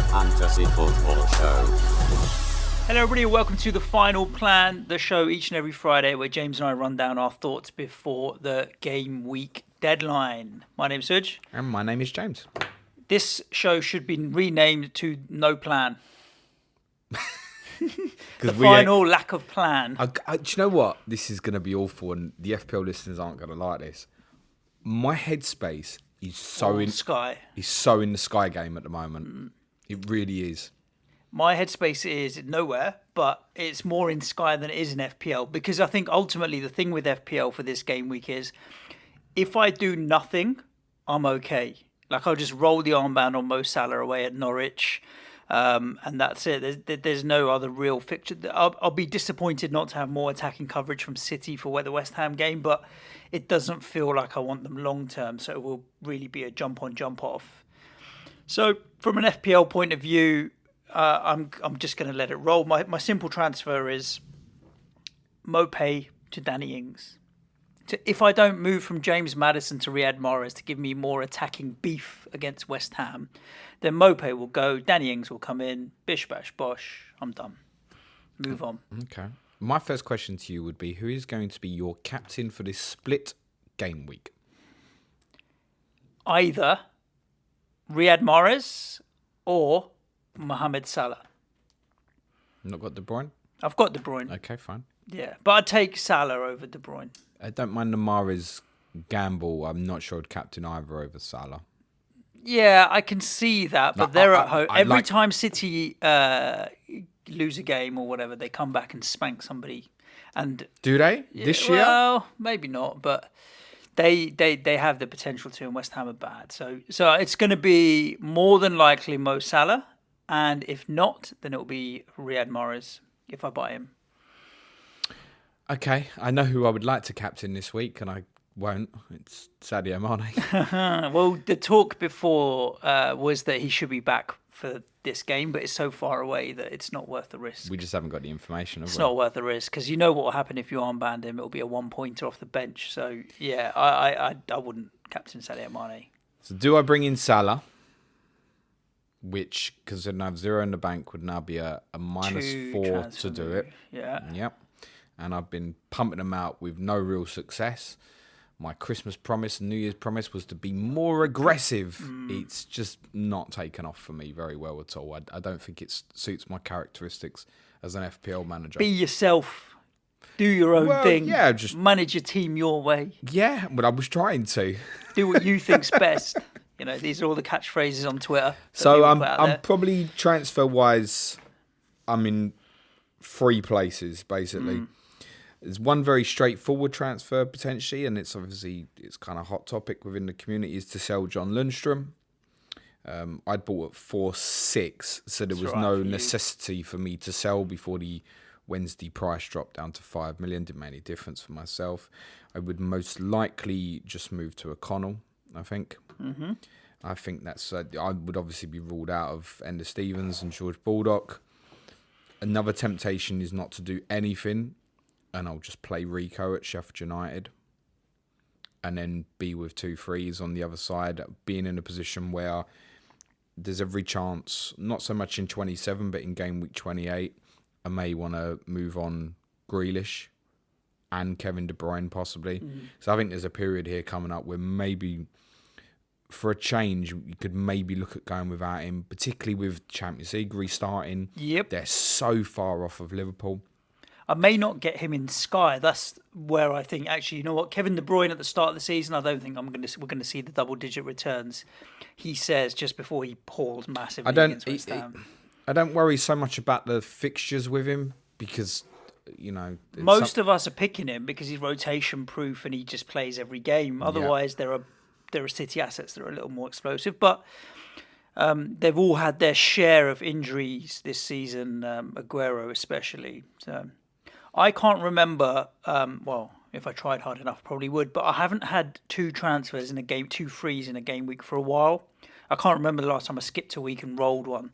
Fantasy Football Show. Hello everybody, welcome to The Final Plan, the show each and every Friday where James and I run down our thoughts before the game week deadline. My name's Suj. And my name is James. This show should be renamed to No Plan. The final lack of plan. Do you know what? This is going to be awful and the FPL listeners aren't going to like this. My headspace is so in Sky. Is so in the Sky game at the moment. It really is. My headspace is nowhere, but it's more in Sky than it is in FPL because I think ultimately the thing with FPL for this game week is if I do nothing, I'm okay. Like I'll just roll the armband on Mo Salah away at Norwich, and that's it. There's no other real fixture. I'll be disappointed not to have more attacking coverage from City for the West Ham game, but it doesn't feel like I want them long term, so it will really be a jump on, jump off. So from an FPL point of view, I'm just going to let it roll. My simple transfer is Mopay to Danny Ings. If I don't move from James Maddison to Riyad Mahrez to give me more attacking beef against West Ham, then Mopay will go, Danny Ings will come in, bish bash bosh, I'm done. Move on. Okay. My first question to you would be, who is going to be your captain for this split game week? Either Riyad Mahrez or Mohamed Salah. Not got De Bruyne? I've got De Bruyne. Okay, fine. Yeah, but I'd take Salah over De Bruyne. I don't mind the Mahrez gamble. I'm not sure I'd captain either over Salah. Yeah, I can see that, but they're at home. Every time City lose a game or whatever, they come back and spank somebody. And do they this year? Well, maybe not, but they have the potential to, and West Ham are bad. So it's going to be more than likely Mo Salah, and if not, then it'll be Riyad Mahrez if I buy him. Okay, I know who I would like to captain this week, and I won't. It's Sadio Mane. Well, the talk before was that he should be back for this game, but it's so far away that it's not worth the risk. We just haven't got the information. It's not worth the risk because you know what will happen if you armband him. It'll be a 1-pointer off the bench. So yeah, I wouldn't captain Sadio Mane. So do I bring in Salah? Which, because I have 0 in the bank, would now be a -4 to do it. Yeah. Yep. And I've been pumping them out with no real success. My Christmas promise and New Year's promise was to be more aggressive. It's just not taken off for me very well at all. I don't think it suits my characteristics as an FPL manager. Be yourself. Do your own thing. Yeah, just manage your team your way. Yeah, but I was trying to. Do what you think's best. You know, these are all the catchphrases on Twitter. So I'm probably transfer-wise, I'm in 3 places, basically. There's one very straightforward transfer, potentially, and it's kind of hot topic within the community, is to sell John Lundstram. I'd bought at 4.6, so there was no necessity for me to sell before the Wednesday price dropped down to 5 million. Didn't make any difference for myself. I would most likely just move to O'Connell, I think. Mm-hmm. I think that's... I would obviously be ruled out of Ender Stevens and George Baldock. Another temptation is not to do anything, and I'll just play Rico at Sheffield United and then be with 2 threes on the other side, being in a position where there's every chance, not so much in 27, but in game week 28, I may want to move on Grealish and Kevin De Bruyne possibly. So I think there's a period here coming up where maybe for a change, you could maybe look at going without him, particularly with Champions League restarting. Yep. They're so far off of Liverpool. I may not get him in Sky. That's where I think, actually, you know what? Kevin De Bruyne at the start of the season, I don't think we're going to see the double-digit returns. He says just before he paused massively against West Ham. I don't worry so much about the fixtures with him because, you know... Most of us are picking him because he's rotation-proof and he just plays every game. Otherwise, there are City assets that are a little more explosive. But they've all had their share of injuries this season, Aguero especially. So I can't remember, if I tried hard enough, I probably would, but I haven't had 2 transfers in a game, 2 frees in a game week for a while. I can't remember the last time I skipped a week and rolled one.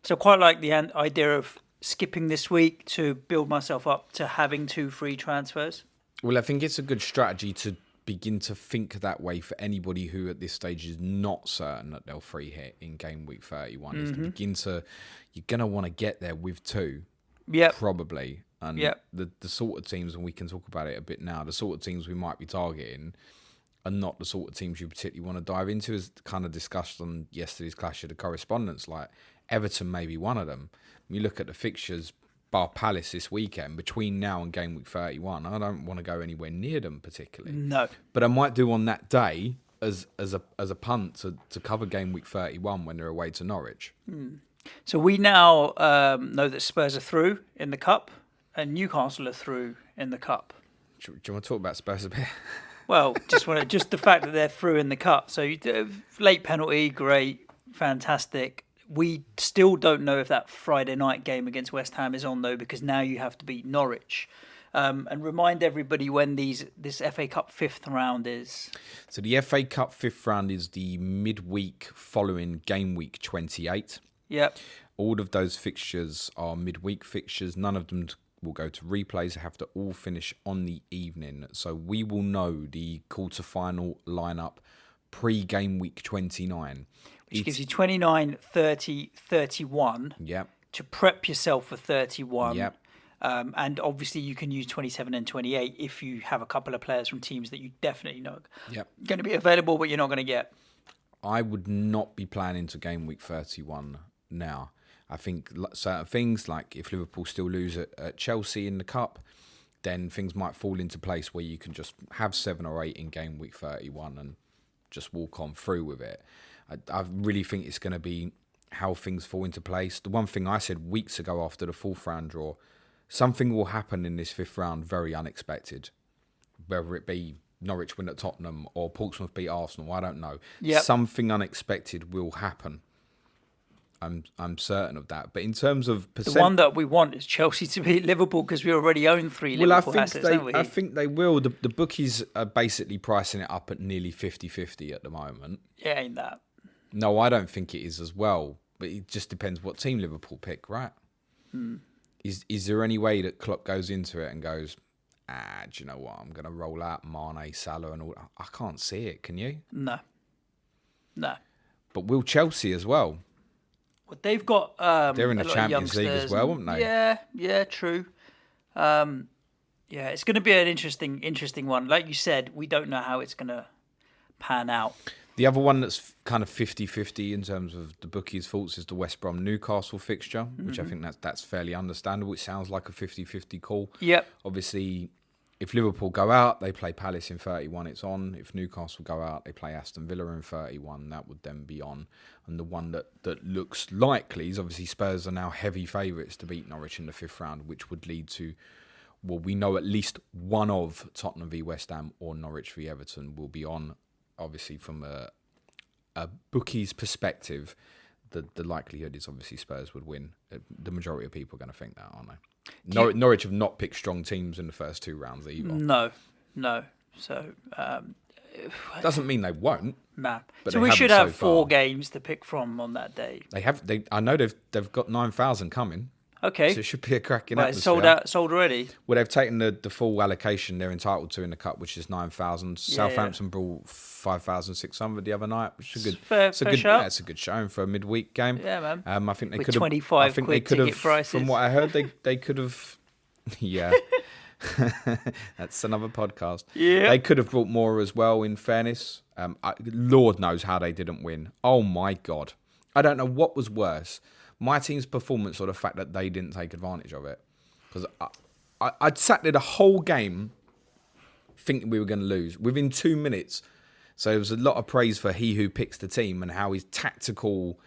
So quite like the idea of skipping this week to build myself up to having 2 free transfers? Well, I think it's a good strategy to begin to think that way for anybody who at this stage is not certain that they'll free hit in game week 31. Is to begin to, you're going to want to get there with 2, probably. And the sort of teams, and we can talk about it a bit now, the sort of teams we might be targeting are not the sort of teams you particularly want to dive into, as kind of discussed on yesterday's Clash of the Correspondents. Like Everton may be one of them. When you look at the fixtures, bar Palace this weekend, between now and game week 31, I don't want to go anywhere near them particularly. No. But I might do on that day as a punt to cover game week 31 when they're away to Norwich. So we now know that Spurs are through in the Cup and Newcastle are through in the Cup. Do you want to talk about Spurs a bit? Well, just the fact that they're through in the Cup. So late penalty, great, fantastic. We still don't know if that Friday night game against West Ham is on, though, because now you have to beat Norwich. And remind everybody when this FA Cup 5th round is. So the FA Cup 5th round is the midweek following game week 28. Yep. All of those fixtures are midweek fixtures. None of them will go to replays. They have to all finish on the evening. So we will know the quarter-final lineup pre-game week 29. Which gives you 29, 30, 31 to prep yourself for 31. Yep. And obviously you can use 27 and 28 if you have a couple of players from teams that you definitely know are going to be available, but you're not going to get. I would not be planning to game week 31 now. I think certain things, like if Liverpool still lose at Chelsea in the Cup, then things might fall into place where you can just have 7 or 8 in game week 31 and just walk on through with it. I really think it's going to be how things fall into place. The one thing I said weeks ago after the 4th round draw, something will happen in this 5th round very unexpected, whether it be Norwich win at Tottenham or Portsmouth beat Arsenal, I don't know. Yep. Something unexpected will happen. I'm certain of that. But in terms of percent, the one that we want is Chelsea to beat Liverpool because we already own 3 Liverpool assets, don't we? I think they will. The bookies are basically pricing it up at nearly 50-50 at the moment. Yeah, ain't that. No, I don't think it is as well. But it just depends what team Liverpool pick, right? Is there any way that Klopp goes into it and goes, do you know what? I'm going to roll out Mane, Salah and all that. I can't see it. Can you? No. But will Chelsea as well? Well, they've got they're in the Champions League as well, haven't they? Yeah, true. It's going to be an interesting one. Like you said, we don't know how it's going to pan out. The other one that's kind of 50-50 in terms of the bookies' thoughts is the West Brom Newcastle fixture, which I think that's fairly understandable. It sounds like a 50-50 call. Yep. Obviously, if Liverpool go out, they play Palace in 31, it's on. If Newcastle go out, they play Aston Villa in 31, that would then be on. And the one that looks likely is obviously Spurs are now heavy favourites to beat Norwich in the 5th round, which would lead to, well, we know at least one of Tottenham v West Ham or Norwich v Everton will be on. Obviously, from a bookie's perspective, the likelihood is obviously Spurs would win. The majority of people are going to think that, aren't they? Norwich have not picked strong teams in the first 2 rounds either. No. So doesn't mean they won't. Nah. But so we should have 4 games to pick from on that day. I know they've got 9,000 coming. Okay. So it should be a cracking atmosphere. It's sold already? Well, they've taken the full allocation they're entitled to in the Cup, which is 9,000. Southampton brought 5,600 the other night, which is a good. Fair show. It's a good showing for a midweek game. Yeah, man. I think they With could have 25 quid ticket prices. From what I heard, they could have. Yeah. That's another podcast. Yeah. They could have brought more as well, in fairness. Lord knows how they didn't win. Oh, my God. I don't know what was worse. My team's performance or the fact that they didn't take advantage of it. Because I'd sat there the whole game thinking we were going to lose. Within 2 minutes. So there was a lot of praise for he who picks the team and how his tactical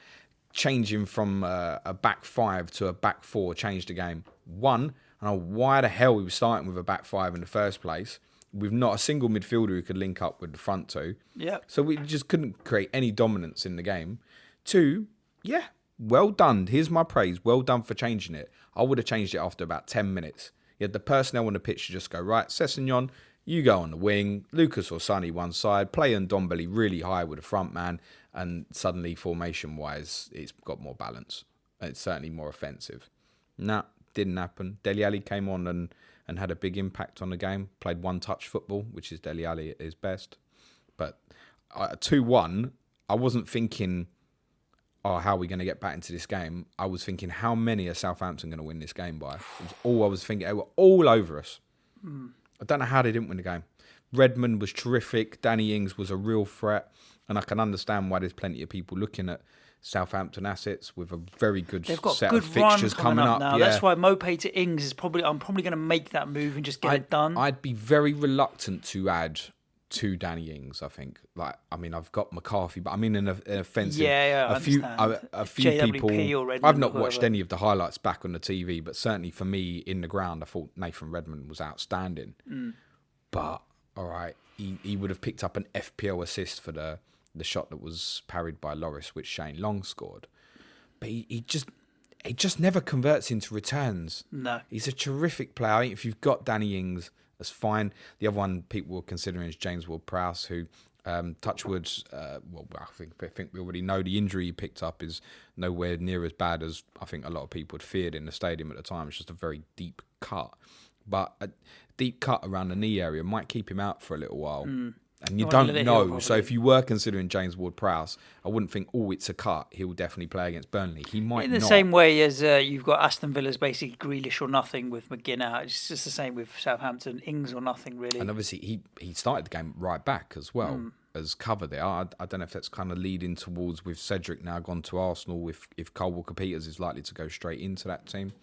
changing from a back 5 to a back 4 changed the game. One, I don't know why the hell we were starting with a back 5 in the first place. With not a single midfielder who could link up with the front 2. Yeah. So we just couldn't create any dominance in the game. 2, well done. Here's my praise. Well done for changing it. I would have changed it after about 10 minutes. You had the personnel on the pitch to just go, right, Sessegnon, you go on the wing. Lucas or Sonny one side. Play Ndombele really high with the front man. And suddenly, formation-wise, it's got more balance. It's certainly more offensive. Nah, didn't happen. Dele Alli came on and had a big impact on the game. Played one-touch football, which is Dele Alli at his best. But 2-1, I wasn't thinking, how are we going to get back into this game? I was thinking, how many are Southampton going to win this game by? It was all I was thinking. They were all over us. I don't know how they didn't win the game. Redmond was terrific. Danny Ings was a real threat. And I can understand why there's plenty of people looking at Southampton assets with a very good set of fixtures coming up now. Yeah. That's why Mopay to Ings is I'm probably going to make that move and just get it done. I'd be very reluctant to add to Danny Ings. I think, I've got McCarthy, but I mean an offensive. Yeah, a few JWP people. or Redmond I've not or watched whoever. any of the highlights back on the TV, but certainly for me in the ground, I thought Nathan Redmond was outstanding. But all right, he would have picked up an FPL assist for the shot that was parried by Loris, which Shane Long scored. But he just never converts into returns. No. He's a terrific player. I think if you've got Danny Ings, that's fine. The other one people were considering is James Ward-Prowse, who, touchwood, I think we already know the injury he picked up is nowhere near as bad as I think a lot of people had feared in the stadium at the time. It's just a very deep cut. But a deep cut around the knee area might keep him out for a little while. And you don't know. So if you were considering James Ward-Prowse, I wouldn't think, it's a cut. He'll definitely play against Burnley. He might In the not. same way as you've got Aston Villa's basically Grealish or nothing with McGinn out. It's just the same with Southampton. Ings or nothing, really. And obviously, he started the game right back as well as cover there. I don't know if that's kind of leading towards with Cedric now gone to Arsenal, if Cole Walker-Peters is likely to go straight into that team.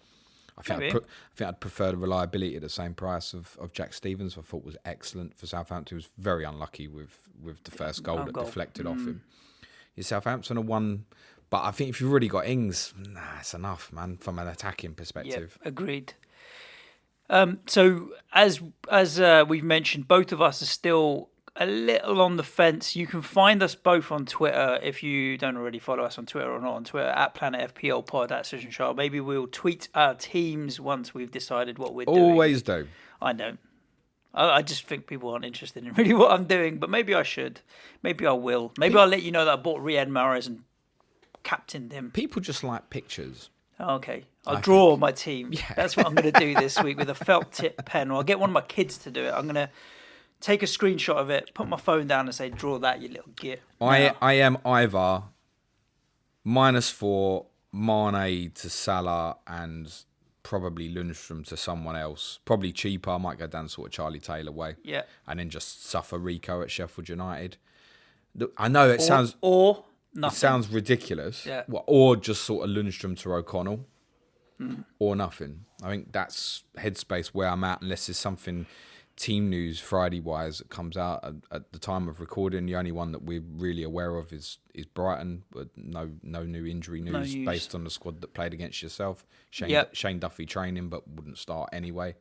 I think I'd prefer the reliability at the same price of Jack Stevens. I thought was excellent for Southampton. He was very unlucky with the first goal that deflected off him. Yeah, Southampton are one, but I think if you've already got Ings, it's enough, man, from an attacking perspective. Yeah, agreed. So as we've mentioned, both of us are still a little on the fence. You can find us both on Twitter if you don't already follow us on Twitter or not on Twitter at Planet FPL Pod at Suj and Sharp. Maybe we'll tweet our teams once we've decided what we're doing. Always do. I don't. I just think people aren't interested in really what I'm doing, but maybe I should. Maybe I will. Maybe I'll let you know that I bought Riyad Mahrez and captained him. People just like pictures. Okay. I'll draw my team. Yeah. That's what I'm going to do this week with a felt tip pen. Or I'll get one of my kids to do it. I'm going to take a screenshot of it, put my phone down and say, draw that, you little git. I am either -4, Mane to Salah and probably Lundstram to someone else. Probably cheaper. I might go down sort of Charlie Taylor way. Yeah. And then just suffer Rico at Sheffield United. I know it sounds... Or nothing. It sounds ridiculous. Yeah. Or just sort of Lundstram to O'Connell. Or nothing. I think that's headspace where I'm at, unless there's something... team news Friday-wise that comes out at the time of recording. The only one that we're really aware of is Brighton, but no new injury news based on the squad that played against yourself. Shane Duffy training, but wouldn't start anyway.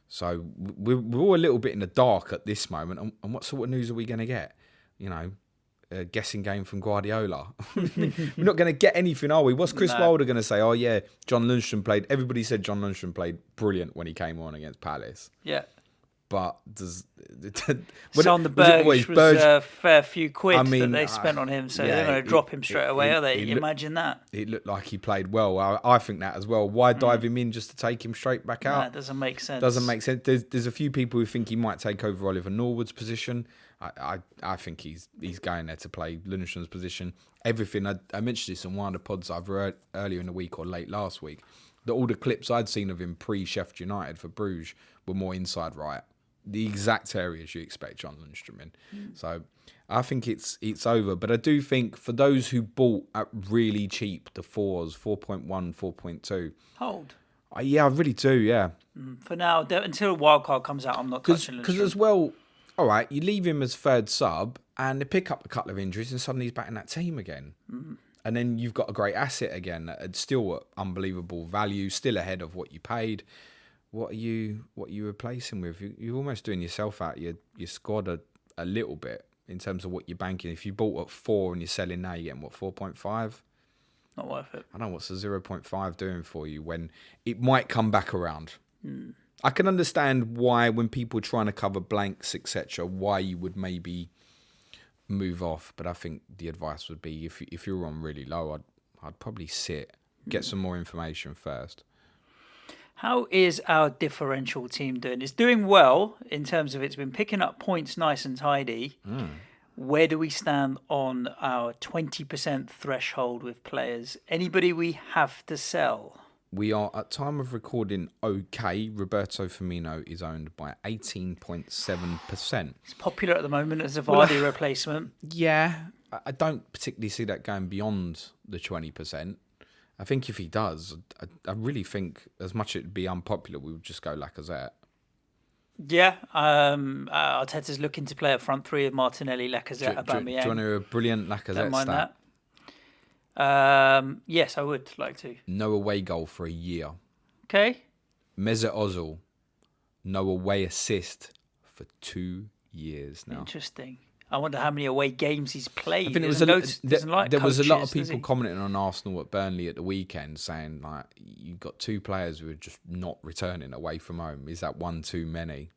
So we're all a little bit in the dark at this moment. And what sort of news are we going to get? A guessing game from Guardiola. We're not going to get anything, are we? What's Chris Wilder going to say? Oh, yeah, John Lundstram played... Everybody said John Lundstram played brilliant when he came on against Palace. Yeah. But does Son the Berge was a fair few quid that they spent on him, so they're going to drop him straight away, are they? Imagine that. It looked like he played well. I think that as well. Why dive him in just to take him straight back out? That doesn't make sense. Doesn't make sense. There's a few people who think he might take over Oliver Norwood's position. I think he's going there to play Lundstram's position. Everything I mentioned this on one of the pods I've read earlier in the week or late last week. That all the clips I'd seen of him pre-Sheffield United for Bruges were more inside right. The exact areas you expect John Lundstram in. So I think it's over. But I do think for those who bought at really cheap, the 4s, 4.1, 4.2. Hold. Yeah, I really do, yeah. For now, until a wild card comes out, I'm not touching Lundstram. Because as well, all right, you leave him as third sub and they pick up a couple of injuries and suddenly he's back in that team again. And then you've got a great asset again. It's still at unbelievable value, still ahead of what you paid. What are you replacing with? You're almost doing yourself out your squad a little bit in terms of what you're banking. If you bought at 4 and you're selling now, you're getting, 4.5? Not worth it. I don't know, what's the 0.5 doing for you when it might come back around? I can understand why when people are trying to cover blanks, etc., why you would maybe move off. But I think the advice would be if you're on really low, I'd probably sit, get some more information first. How is our differential team doing? It's doing well in terms of it's been picking up points nice and tidy. Where do we stand on our 20% threshold with players? Anybody we have to sell? We are, at time of recording, okay. Roberto Firmino is owned by 18.7%. It's popular at the moment as a Vardy replacement. Yeah, I don't particularly see that going beyond the 20%. I think if he does, I really think as much as it'd be unpopular, we would just go Lacazette. Yeah, Arteta's looking to play a front three of Martinelli, Lacazette, Aubameyang. Do you want a brilliant Lacazette Don't mind stat? that. Yes, I would like to. No away goal for a year. Okay. Mesut Ozil, no away assist for 2 years now. Interesting. I wonder how many away games he's played. I think there was a lot of people commenting on Arsenal at Burnley at the weekend saying, like, you've got two players who are just not returning away from home. Is that one too many?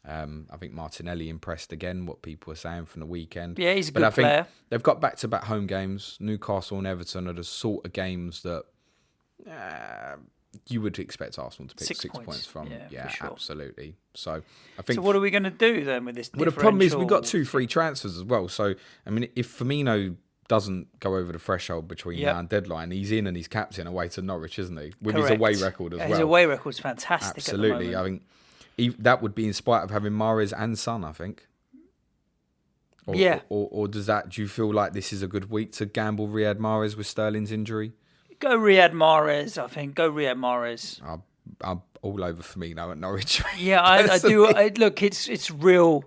I think Martinelli impressed again, what people were saying from the weekend. Yeah, he's a good player. They've got back-to-back home games. Newcastle and Everton are the sort of games that you would expect Arsenal to pick 6 points from. Yeah, sure. Absolutely. So I think. So what are we going to do then with this? Well, the problem is we've got 2 free transfers as well. So I mean, if Firmino doesn't go over the threshold between now and deadline, he's in and he's captain away to Norwich, isn't he? With his away record as well. His away record's fantastic. Absolutely. I think that would be in spite of having Mahrez and Son, I think. Or do you feel like this is a good week to gamble Riyad Mahrez with Sterling's injury? Go Riyad Mahrez, I think. Go Riyad Mahrez. I'm all over Firmino at Norwich. Yeah, I do. Look, it's real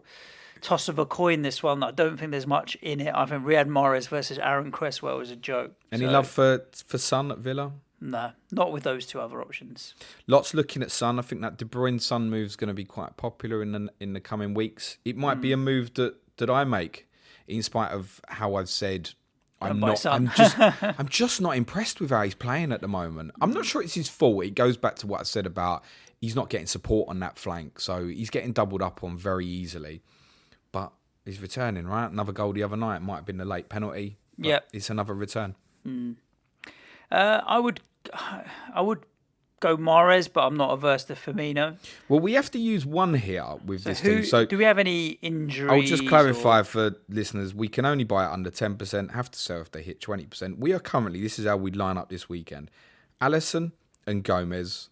toss of a coin, this one. I don't think there's much in it. I think Riyad Mahrez versus Aaron Cresswell is a joke. Any love for Son at Villa? No, not with those 2 other options. Lots looking at Son. I think that De Bruyne Son move is going to be quite popular in the coming weeks. It might be a move that I make, in spite of how I've said I'm just not impressed with how he's playing at the moment. I'm not sure it's his fault. It goes back to what I said about he's not getting support on that flank, so he's getting doubled up on very easily. But he's returning, right? Another goal the other night. Might have been the late penalty. Yeah, it's another return. I would go Mahrez, but I'm not averse to Firmino. Well, we have to use one here with this team. So do we have any injuries? I'll just clarify for listeners, we can only buy it under 10%, have to sell if they hit 20%. We are currently, this is how we line up this weekend. Alisson and Gomez,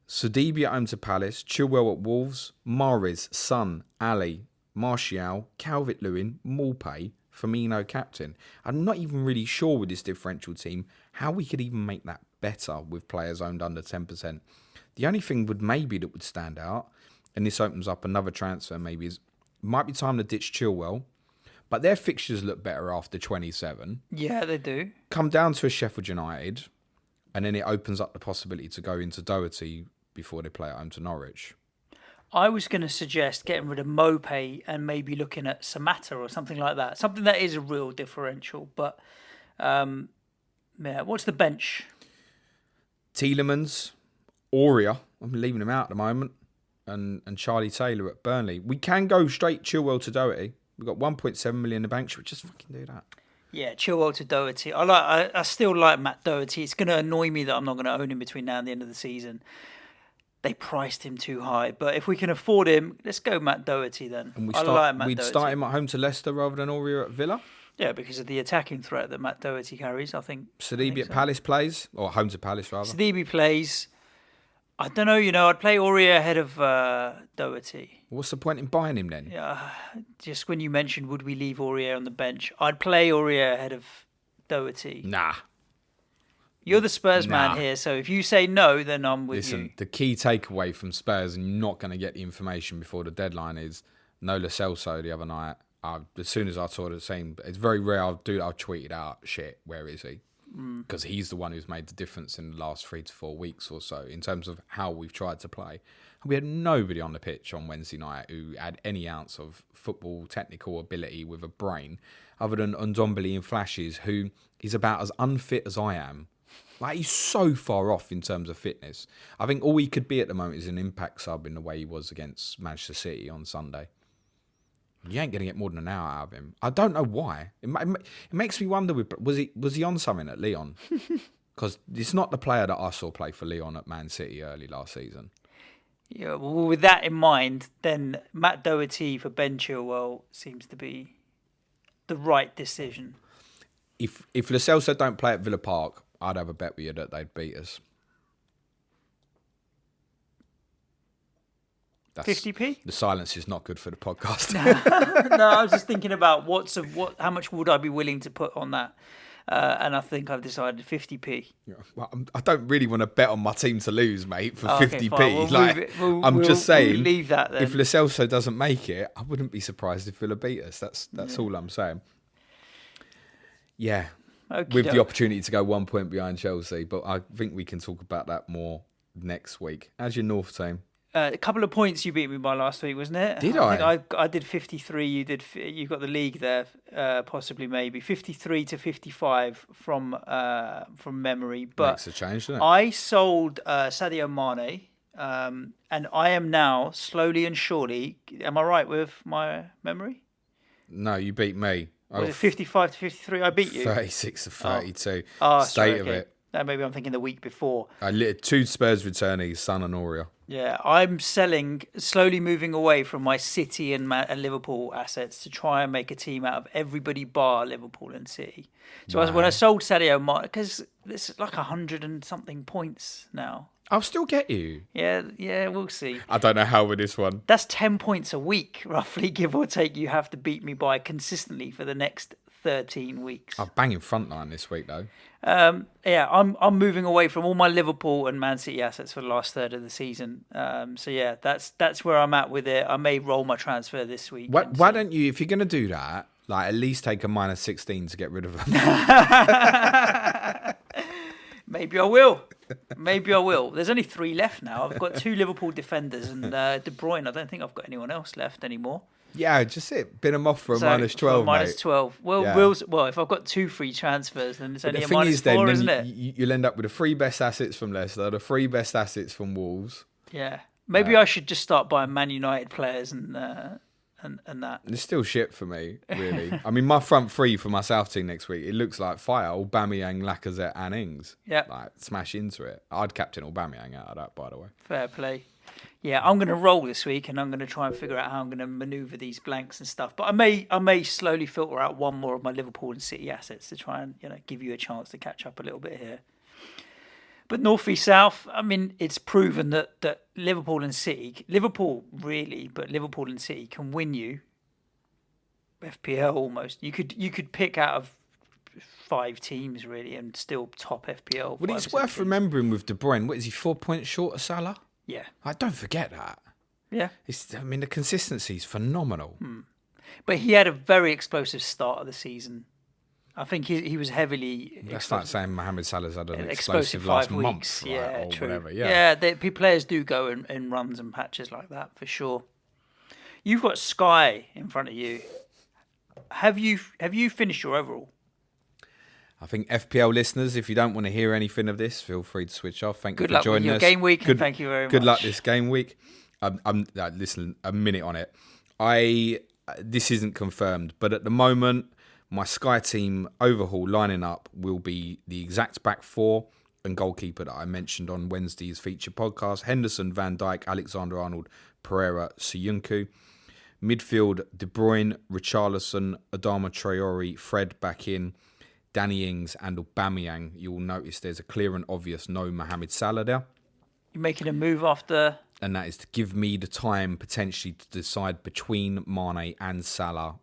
Sidibe at home to Palace, Chilwell at Wolves, Mahrez, Son, Ali, Martial, Calvert-Lewin, Maupay, Firmino captain. I'm not even really sure with this differential team how we could even make that better with players owned under 10%. The only thing that would stand out, and this opens up another transfer maybe, is might be time to ditch Chilwell, but their fixtures look better after 27. Yeah, they do. Come down to a Sheffield United, and then it opens up the possibility to go into Doherty before they play at home to Norwich. I was going to suggest getting rid of Maupay and maybe looking at Samatta or something like that. Something that is a real differential. But, what's the bench? Tielemans, Aurea, I'm leaving him out at the moment, and Charlie Taylor at Burnley. We can go straight Chilwell to Doherty. We've got 1.7 million in the bank. Should we just fucking do that? Yeah, Chilwell to Doherty. I still like Matt Doherty. It's going to annoy me that I'm not going to own him between now and the end of the season. They priced him too high, but if we can afford him, let's go Matt Doherty then. And we'd start him at home to Leicester rather than Aurea at Villa? Yeah, because of the attacking threat that Matt Doherty carries, I think. Sidibe at Palace plays, or home to Palace rather. Sidibe plays. I don't know, I'd play Aurea ahead of Doherty. What's the point in buying him then? Yeah, just when you mentioned would we leave Aurea on the bench, I'd play Aurea ahead of Doherty. Nah. You're the Spurs man here, so if you say no, then I'm with you. Listen, the key takeaway from Spurs, and you're not going to get the information before the deadline, is no Lo Celso the other night. As soon as I saw the same, it's very rare I'll tweet it out, shit, where is he? Because he's the one who's made the difference in the last 3 to 4 weeks or so in terms of how we've tried to play. We had nobody on the pitch on Wednesday night who had any ounce of football technical ability with a brain other than Ndombele in flashes, who is about as unfit as I am. Like, he's so far off in terms of fitness. I think all he could be at the moment is an impact sub in the way he was against Manchester City on Sunday. You ain't going to get more than an hour out of him. I don't know why. It makes me wonder, was he on something at Lyon? Because it's not the player that I saw play for Lyon at Man City early last season. Yeah, well, with that in mind, then Matt Doherty for Ben Chilwell seems to be the right decision. If Lo Celso don't play at Villa Park, I'd have a bet with you that they'd beat us. 50p? The silence is not good for the podcast. No, I was just thinking about how much would I be willing to put on that, and I think I've decided 50p. Well, I don't really want to bet on my team to lose, mate, for 50p. Fine. I'm just saying, we'll leave that then. If Lo Celso doesn't make it, I wouldn't be surprised if Villa beat us. That's all I'm saying. Yeah, with the opportunity to go 1 point behind Chelsea, but I think we can talk about that more next week. How's your North team? A couple of points you beat me by last week, wasn't it? Did I? Think I did 53. You got the league there, possibly maybe 53 to 55 from memory. But makes a change, doesn't it? I sold Sadio Mane, and I am now slowly and surely. Am I right with my memory? No, you beat me. Was it 55 to 53? I beat you. 36 to 32. Sorry, of okay. it. No, maybe I'm thinking the week before. I lit 2 Spurs returnees, Son and Aurier. Yeah, I'm slowly moving away from my City and Liverpool assets to try and make a team out of everybody bar Liverpool and City. So when I sold Sadio Mane, because this is like 100 and something points now. I'll still get you. Yeah, we'll see. I don't know how with this one. That's 10 points a week, roughly, give or take. You have to beat me by consistently for the next 13 weeks. I'm banging frontline this week, though. Yeah, I'm moving away from all my Liverpool and Man City assets for the last third of the season. So yeah, that's where I'm at with it. I may roll my transfer this week. Why don't you, if you're going to do that, like at least take a minus 16 to get rid of them? Maybe I will. There's only 3 left now. I've got 2 Liverpool defenders and De Bruyne. I don't think I've got anyone else left anymore. Yeah, just it. Bin them off for a minus 12, minus mate. 12. Well, Yeah. well, if I've got 2 free transfers, then it's only the a thing minus is, 4, then isn't it? You'll end up with the 3 best assets from Leicester, the 3 best assets from Wolves. Yeah. Maybe I should just start buying Man United players and that. It's still shit for me, really. I mean, my front 3 for my South team next week, it looks like fire. Aubameyang, Lacazette and Ings. Yeah. Like, smash into it. I'd captain Aubameyang out of that, by the way. Fair play. Yeah, I'm going to roll this week, and I'm going to try and figure out how I'm going to manoeuvre these blanks and stuff. But I may slowly filter out one more of my Liverpool and City assets to try and give you a chance to catch up a little bit here. But North v South, I mean, it's proven that Liverpool and City, Liverpool and City can win you FPL almost. You could pick out of 5 teams really and still top FPL. Well, it's worth remembering with De Bruyne. What is he, 4 points short of Salah? Yeah. Don't forget that. Yeah. The consistency is phenomenal. But he had a very explosive start of the season. I think he was heavily. That's like saying Mohamed Salah's had an explosive 5 last weeks. month, right, Yeah, or true. whatever. Yeah, players do go in runs and patches like that for sure. You've got Sky in front of you. Have you finished your overall? I think FPL listeners, if you don't want to hear anything of this, feel free to switch off. Thank you for joining us. Good luck with your game week, and thank you very much. Good luck this game week. Listen, a minute on it. This isn't confirmed, but at the moment, my Sky team overhaul lining up will be the exact back 4 and goalkeeper that I mentioned on Wednesday's feature podcast: Henderson, Van Dijk, Alexander-Arnold, Pereira, Suyuncu. Midfield: De Bruyne, Richarlison, Adama Traore, Fred back in, Danny Ings and Aubameyang. You will notice there's a clear and obvious no Mohamed Salah there. You're making a move after... And that is to give me the time potentially to decide between Mane and Salah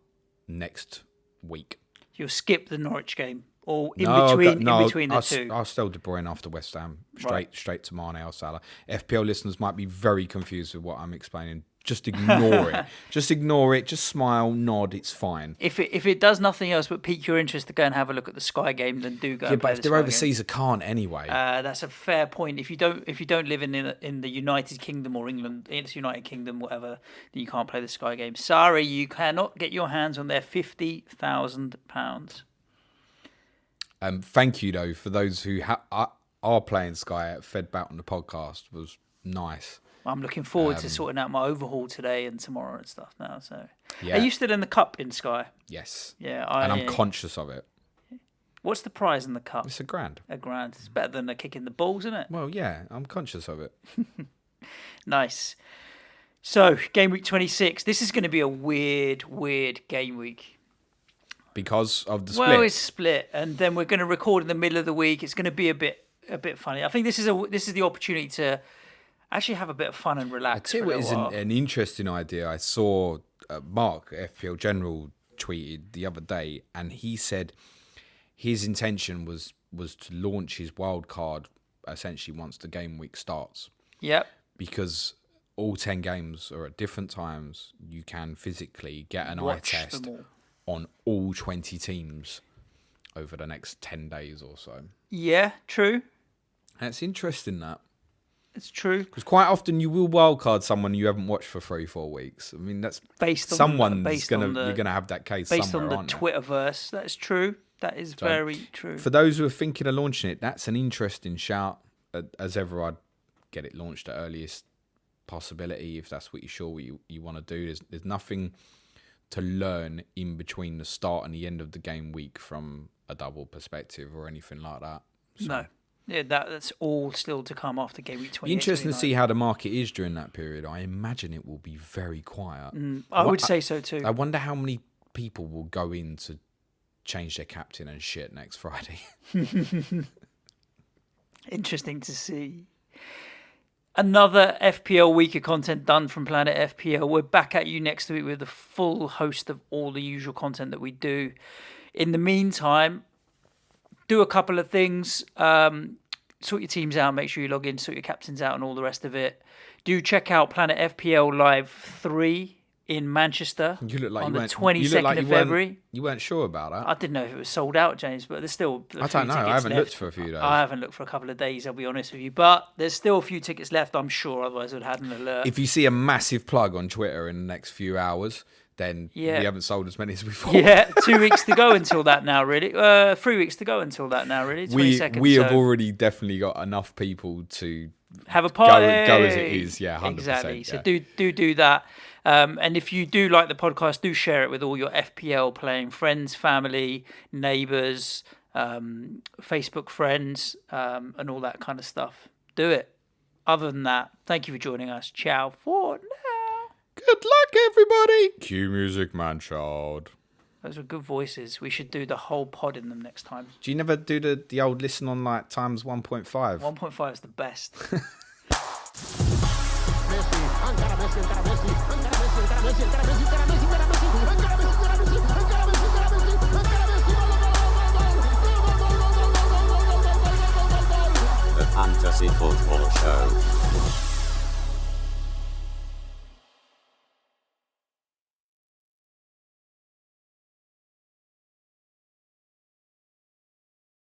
next week. You'll skip the Norwich game or in between the two? I'll still De Bruyne after West Ham. Straight to Mane or Salah. FPL listeners might be very confused with what I'm explaining. Just ignore it. Just ignore it. Just smile, nod. It's fine. If it does nothing else but pique your interest to go and have a look at the Sky game, then do go. Yeah, but if they're overseas, I can't anyway. That's a fair point. If you don't live in the United Kingdom or England, it's United Kingdom, whatever, then you can't play the Sky game. Sorry, you cannot get your hands on their £50,000. Thank you though for those who are playing Sky. Fed back on the podcast was nice. I'm looking forward to sorting out my overhaul today and tomorrow and stuff now. So, yeah. Are you still in the cup in Sky? Yes. Yeah, and I'm conscious of it. What's the prize in the cup? It's £1,000. £1,000. It's better than a kick in the balls, isn't it? Well, yeah, I'm conscious of it. Nice. So, game week 26. This is going to be a weird game week. Because of the split. Well, it's split, and then we're going to record in the middle of the week. It's going to be a bit funny. I think this is the opportunity to actually have a bit of fun and relax. I tell you what is an interesting idea. I saw Mark, FPL General, tweeted the other day, and he said his intention was to launch his wild card essentially once the game week starts. Yep. Because all 10 games are at different times. You can physically get an eye test on all 20 teams over the next 10 days or so. Yeah, true. And it's interesting that. It's true. Because quite often you will wildcard someone you haven't watched for 3-4 weeks. I mean, that's based on you're gonna have that case based somewhere, on the Twitterverse. That's true. That is very true. For those who are thinking of launching it, that's an interesting shout. As ever, I'd get it launched at earliest possibility if that's what you're sure you want to do. There's nothing to learn in between the start and the end of the game week from a double perspective or anything like that. So. No. Yeah, that's all still to come after game week 28. Interesting to see how the market is during that period. I imagine it will be very quiet. I would say so too. I wonder how many people will go in to change their captain and shit next Friday. Interesting to see. Another FPL week of content done from Planet FPL. We're back at you next week with a full host of all the usual content that we do. In the meantime, do a couple of things. Sort your teams out. Make sure you log in. Sort your captains out and all the rest of it. Do check out Planet FPL Live 3 in Manchester on the 22nd of February. You weren't sure about that? I didn't know if it was sold out, James, but there's still I don't know. I haven't looked for a few days. I haven't looked for a couple of days, I'll be honest with you. But there's still a few tickets left, I'm sure. Otherwise, I would have had an alert. If you see a massive plug on Twitter in the next few hours, then we haven't sold as many as we thought. Yeah, 2 weeks to go until that now, really. 3 weeks to go until that now, really. 22nd. We have already definitely got enough people to have a party. Go as it is, 100%. Exactly. So do that. And if you do like the podcast, do share it with all your FPL playing friends, family, neighbours, Facebook friends, and all that kind of stuff. Do it. Other than that, thank you for joining us. Ciao for now. Good luck, everybody. Cue music, man child. Those were good voices. We should do the whole pod in them next time. Do you never do the old listen on like times 1.5? 1.5 is the best. The Fantasy Football Show.